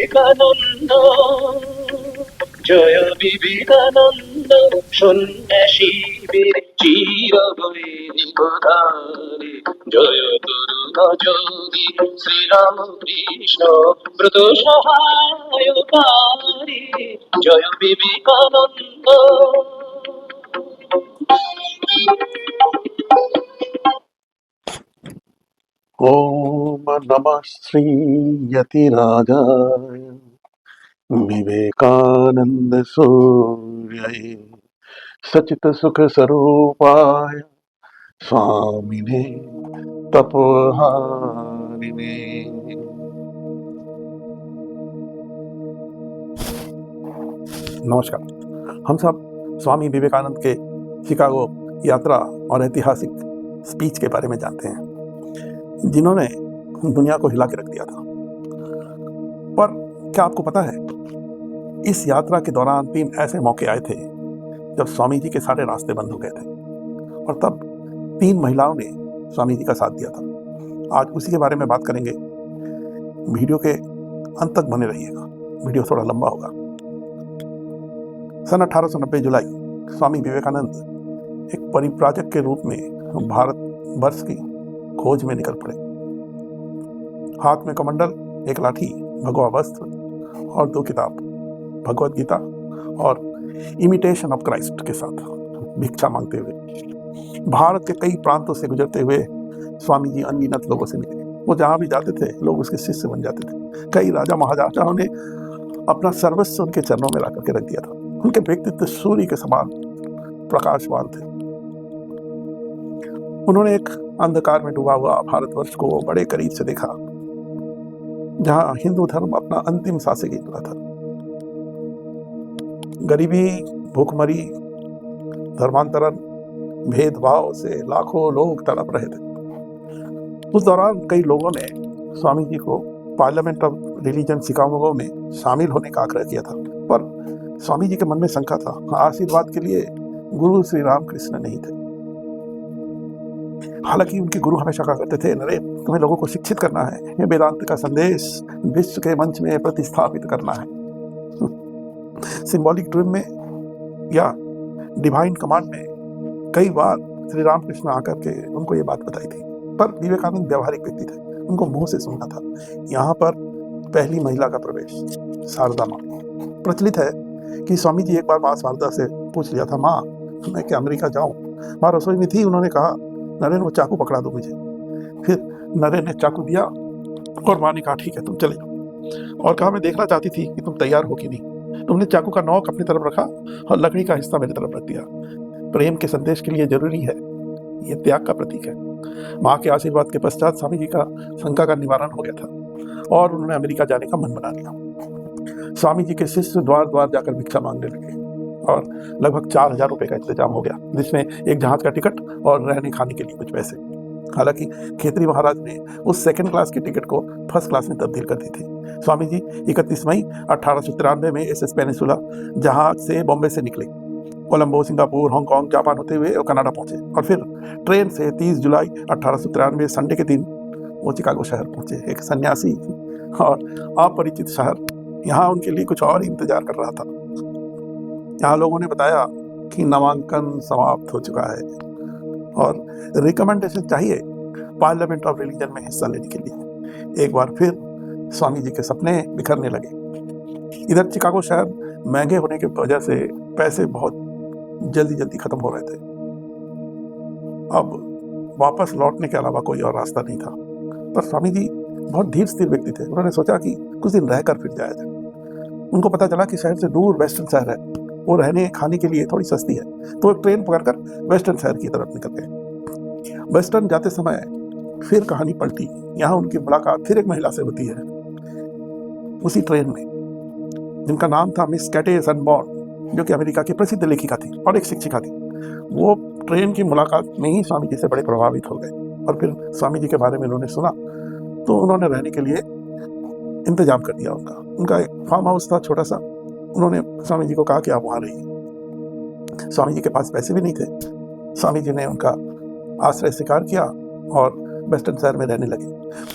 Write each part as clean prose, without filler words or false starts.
বিবেকানন্দ, জয় বিবেকানন্দ। সন্ন্যাসীদের চির বৈরিকতারে, জয় তরুণ যোগী শ্রীরাম কৃষ্ণ ব্রত সহায়কারী, জয় বিবেকানন্দ। ओम नमः श्री यतिराजाय विवेकानंद सूर्याय सचित सुख स्वरूपाय स्वामिने तपोहारिणे। नमस्कार। हम सब स्वामी विवेकानंद के शिकागो यात्रा और ऐतिहासिक स्पीच के बारे में जानते हैं, जिन्होंने दुनिया को हिला के रख दिया था। पर क्या आपको पता है, इस यात्रा के दौरान 3 ऐसे मौके आए थे जब स्वामी जी के सारे रास्ते बंद हो गए थे, और तब 3 महिलाओं ने स्वामी जी का साथ दिया था। आज उसी के बारे में बात करेंगे। वीडियो के अंत तक बने रहिएगा, वीडियो थोड़ा लंबा होगा। सन 1890 जुलाई, स्वामी विवेकानंद एक परिव्राजक के रूप में भारत वर्ष की खोज में निकल पड़े। हाथ में कमंडल, एक लाठी, भगवा वस्त्र और 2 किताब, भगवत गीता और इमिटेशन ऑफ क्राइस्ट के साथ भिक्षा मांगते हुए भारत के कई प्रांतों से गुजरते हुए स्वामी जी अनगिनत लोगों से मिले। वो जहाँ भी जाते थे, लोग उसके शिष्य बन जाते थे। कई राजा महाराजाओं ने अपना सर्वस्व उनके चरणों में ला करके रख दिया था। उनके व्यक्तित्व सूर्य के समान प्रकाशवान थे। उन्होंने एक अंधकार में डूबा हुआ भारतवर्ष को बड़े करीब से देखा, जहां हिंदू धर्म अपना अंतिम सांसें गिन रहा था। गरीबी, भूखमरी, धर्मांतरण, भेदभाव से लाखों लोग तड़प रहे थे। उस दौरान कई लोगों ने स्वामी जी को पार्लियामेंट ऑफ रिलीजन शिकागो में शामिल होने का आग्रह किया था, पर स्वामी जी के मन में शंका था। आशीर्वाद के लिए गुरु श्री राम कृष्ण नहीं थे। हालांकि उनके गुरु हमेशा कहा करते थे, नरे तुम्हें लोगों को शिक्षित करना है, ये वेदांत का संदेश विश्व के मंच में प्रतिस्थापित करना है। सिंबॉलिक ड्रीम में या डिवाइन कमांड में कई बार श्री रामकृष्ण आकर के उनको ये बात बताई थी, पर विवेकानंद व्यवहारिक व्यक्ति थे, उनको मुंह से सुनना था। यहाँ पर पहली महिला का प्रवेश, शारदा माँ। प्रचलित है कि स्वामी जी एक बार माँ शारदा से पूछ लिया था, माँ मैं क्या अमेरिका जाऊँ? माँ रसोई में थी, उन्होंने कहा नरेन वो चाकू पकड़ा दो मुझे। फिर नरेन ने चाकू दिया और माँ ने कहा ठीक है तुम चले जाओ, और कहा मैं देखना चाहती थी कि तुम तैयार हो कि नहीं। तुमने चाकू का नोक अपनी तरफ रखा और लकड़ी का हिस्सा मेरी तरफ रख दिया। प्रेम के संदेश के लिए जरूरी है, ये त्याग का प्रतीक है। माँ के आशीर्वाद के पश्चात स्वामी जी का शंका का निवारण हो गया था और उन्होंने अमेरिका जाने का मन बना लिया। स्वामी जी के शिष्य द्वार द्वार जाकर भिक्षा मांगने लगे और लगभग 4000 रुपए का इंतजाम हो गया, जिसमें एक जहाज का टिकट और रहने खाने के लिए कुछ पैसे। हालांकि खेतरी महाराज ने उस 2nd क्लास की टिकट को 1st क्लास में तब्दील कर दी थी। स्वामी जी 31 मई 1893 में SS पेनिसुला जहाज से बॉम्बे से निकले। कोलंबो, सिंगापुर, हांगकांग, जापान होते हुए वो कनाडा पहुंचे और फिर ट्रेन से 30 जुलाई 1893 संडे के दिन वो चिकागो शहर पहुंचे। एक सन्यासी और अपरिचित शहर, यहाँ उनके लिए कुछ और इंतजार कर रहा था। यहाँ लोगों ने बताया कि नामांकन समाप्त हो चुका है और रिकमेंडेशन चाहिए पार्लियामेंट ऑफ रिलीजन में हिस्सा लेने के लिए। एक बार फिर स्वामी जी के सपने बिखरने लगे। इधर चिकागो शहर महंगे होने की वजह से पैसे बहुत जल्दी खत्म हो रहे थे। अब वापस लौटने के अलावा कोई और रास्ता नहीं था, पर स्वामी जी बहुत धीर स्थिर व्यक्ति थे। उन्होंने सोचा कि कुछ दिन रहकर फिर जाया जाए। उनको पता चला कि शहर से दूर वेस्टर्न शहर है, वो रहने खाने के लिए थोड़ी सस्ती है, तो एक ट्रेन पकड़कर वेस्टर्न शहर की तरफ निकल गए। वेस्टर्न जाते समय फिर कहानी पलटी। यहाँ उनकी मुलाकात फिर एक महिला से होती है, उसी ट्रेन में, जिनका नाम था मिस कैटे सनबॉर्न, जो कि अमेरिका की प्रसिद्ध लेखिका थी और एक शिक्षिका थी। वो ट्रेन की मुलाकात में ही स्वामी जी से बड़े प्रभावित हो गए और फिर स्वामी जी के बारे में उन्होंने सुना, तो उन्होंने रहने के लिए इंतजाम कर दिया। उनका एक फार्म हाउस था छोटा सा। उन्होंने स्वामी जी को कहा कि आप वहाँ रहिए। स्वामी जी के पास पैसे भी नहीं थे। स्वामी जी ने उनका आश्रय स्वीकार किया और वेस्टर्न शहर में रहने लगे।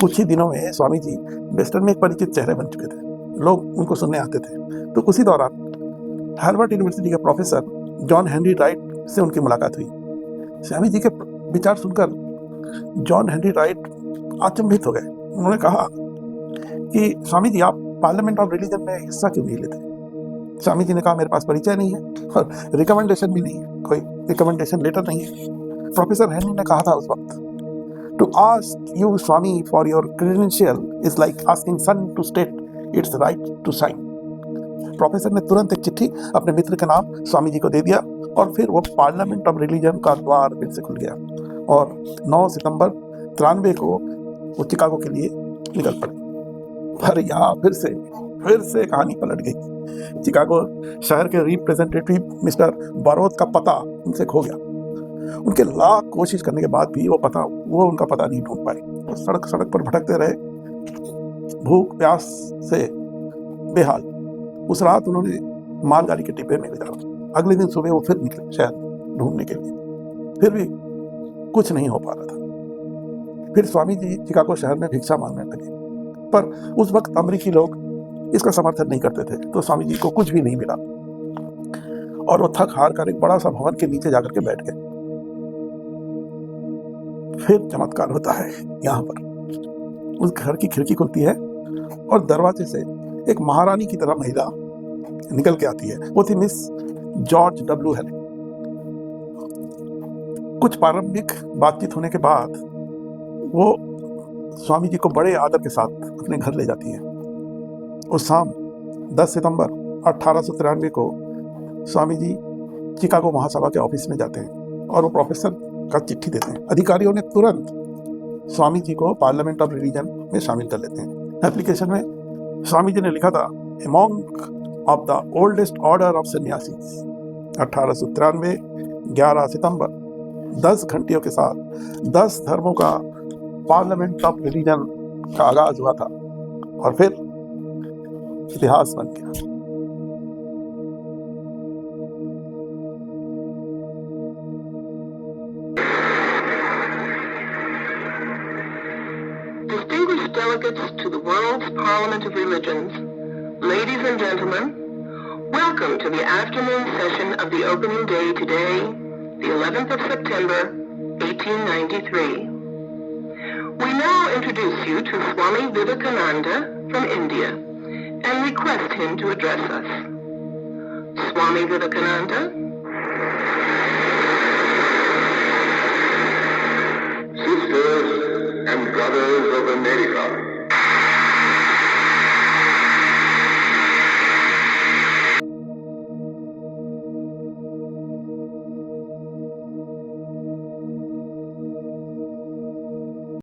कुछ ही दिनों में स्वामी जी वेस्टर्न में एक परिचित चेहरे बन चुके थे। लोग उनको सुनने आते थे। तो उसी दौरान हार्वर्ड यूनिवर्सिटी के प्रोफेसर जॉन हेनरी राइट से उनकी मुलाकात हुई। स्वामी जी के विचार सुनकर जॉन हेनरी राइट अचंभित हो गए। उन्होंने कहा कि स्वामी जी, आप पार्लियामेंट ऑफ रिलीजन में हिस्सा क्यों नहीं लेते? स्वामी जी ने कहा, मेरे पास परिचय नहीं है और रिकमेंडेशन भी नहीं है, कोई रिकमेंडेशन लेटर नहीं है। प्रोफेसर हेनरी ने कहा था उस वक्त, to ask you Swami for your credential is like asking sun to state its right to shine. Professor ने तुरंत एक चिट्ठी अपने मित्र के नाम स्वामी जी को दे दिया और फिर वो पार्लियामेंट ऑफ रिलीजन का द्वार फिर से खुल गया और 9 सितंबर 93 को वो चिकागो के लिए निकल पड़े। पर यहाँ फिर से कहानी पलट गई। चिकागो शहर के रिप्रेजेंटेटिव मिस्टर बारोत का पता उनसे खो गया। उनके लाख कोशिश करने के बाद भी वो उनका पता नहीं ढूंढ पाए। वो सड़क पर भटकते रहे, भूख प्यास से बेहाल। उस रात उन्होंने मालगाड़ी के डिब्बे में गुजारा। अगले दिन सुबह वो फिर निकले शहर ढूंढने के लिए, फिर भी कुछ नहीं हो पा रहा था। फिर स्वामी जी चिकागो शहर में भिक्षा मांगने लगे, पर उस वक्त अमेरिकी लोग इसका समर्थन नहीं करते थे, तो स्वामी जी को कुछ भी नहीं मिला और वो थक हार कर एक बड़ा सा भवन के नीचे जाकर के बैठ गए। फिर चमत्कार होता है। यहाँ पर उस घर की खिड़की खुलती है और दरवाजे से एक महारानी की तरह महिला निकल के आती है। वो थी मिस जॉर्ज डब्ल्यू हेलेन। कुछ प्रारंभिक बातचीत होने के बाद वो स्वामी जी को बड़े आदर के साथ अपने घर ले जाती है। उस शाम 10 सितंबर 1893 को स्वामी जी चिकागो महासभा के ऑफिस में जाते हैं और वो प्रोफेसर का चिट्ठी देते हैं। अधिकारियों ने तुरंत स्वामी जी को पार्लियामेंट ऑफ रिलीजन में शामिल कर लेते हैं। एप्लीकेशन में स्वामी जी ने लिखा था, ए monk of the oldest order of sannyasis. 1893 11 सितंबर 10 घंटियों के साथ 10 धर्मों का पार्लियामेंट ऑफ रिलीजन का आगाज हुआ था और फिर इतिहास बन गया। Distinguished delegates to the World's Parliament of Religions, ladies and gentlemen, welcome to the afternoon session of the opening day today, the 11th of September, 1893. We now introduce you to Swami Vivekananda from India and request him to address us. Swami Vivekananda